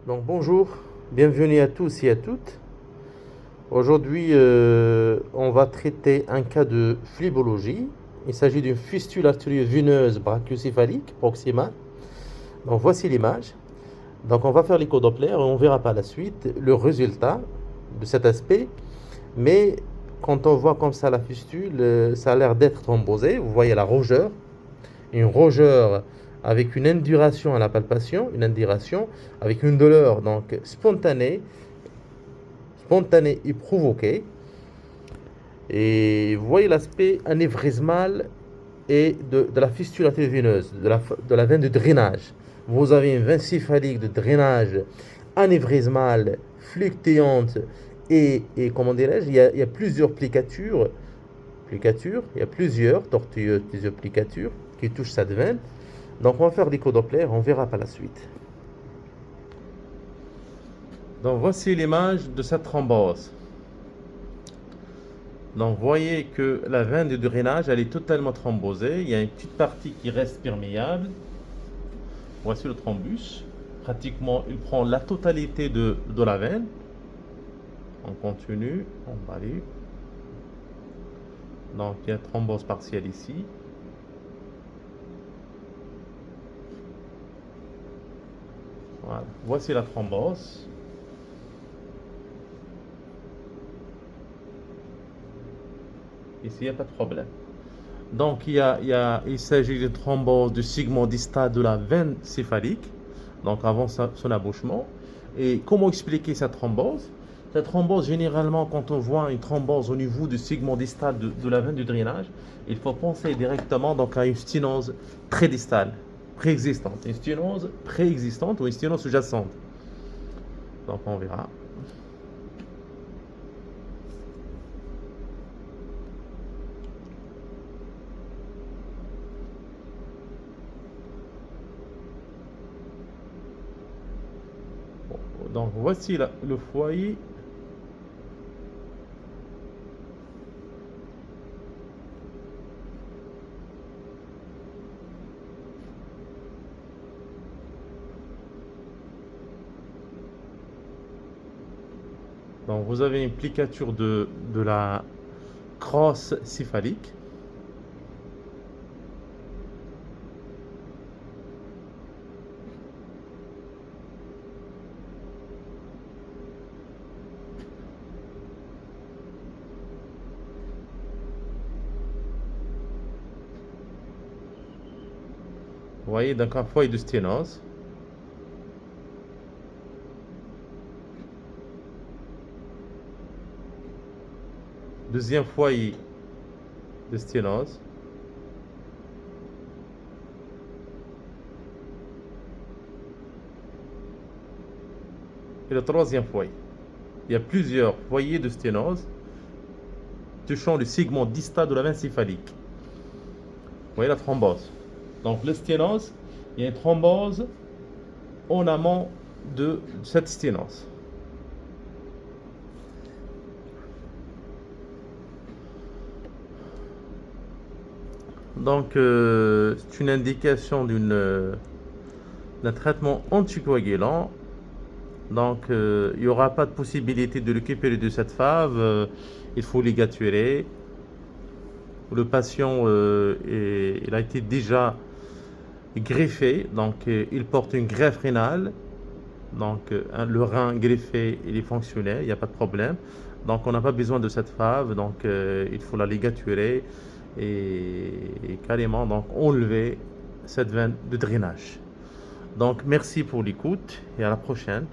Donc bonjour, bienvenue à tous et à toutes. Aujourd'hui, on va traiter un cas de phlébologie. Il s'agit d'une fistule artérieuse veineuse brachiocéphalique proximale. Donc voici l'image. Donc on va faire l'écho-Doppler et on verra par la suite le résultat de cet aspect. Mais quand on voit comme ça la fistule, ça a l'air d'être thrombosé. Vous voyez la rougeur, une rougeur avec une induration à la palpation, une induration avec une douleur donc spontanée et provoquée. Et vous voyez l'aspect anévrismal et de la fistule artérieuse, de la veine de drainage. Vous avez une veine céphalique de drainage anévrismale, fluctuante et comment dirais-je, il y a plusieurs il y a plusieurs tortueuses, plusieurs plicatures qui touchent cette veine. Donc on va faire l'écho Doppler, on verra par la suite. Donc voici l'image de cette thrombose. Donc vous voyez que la veine de drainage, elle est totalement thrombosée. Il y a une petite partie qui reste perméable. Voici le thrombus. Pratiquement, il prend la totalité de la veine. On continue, on valide. Donc il y a une thrombose partielle ici. Voilà. Voici la thrombose. Ici, il n'y a pas de problème. Donc, il s'agit de thrombose du segment distal de la veine céphalique, donc avant son abouchement. Et comment expliquer cette thrombose? Cette thrombose, généralement, quand on voit une thrombose au niveau du segment distal de la veine du drainage, il faut penser directement donc, à une sténose très distale, préexistante. Une sténose préexistante ou une sténose sous-jacente. Donc, on verra. Donc voici le foyer. Donc vous avez une plicature de la crosse céphalique. Vous voyez, donc un foyer de sténose. Deuxième foyer de sténose. Et le troisième foyer. Il y a plusieurs foyers de sténose touchant le segment distal de la veine céphalique. Vous voyez la thrombose. Donc le sténose, il y a une thrombose en amont de cette sténose. Donc c'est une indication d'un traitement anticoagulant. Donc il n'y aura pas de possibilité de récupérer de cette fave. Il faut ligaturer. Le patient il a été déjà greffé, donc il porte une greffe rénale. Donc le rein greffé, il est fonctionnel, il n'y a pas de problème. Donc on n'a pas besoin de cette fave, donc il faut la ligaturer et carrément donc enlever cette veine de drainage. Donc merci pour l'écoute et à la prochaine.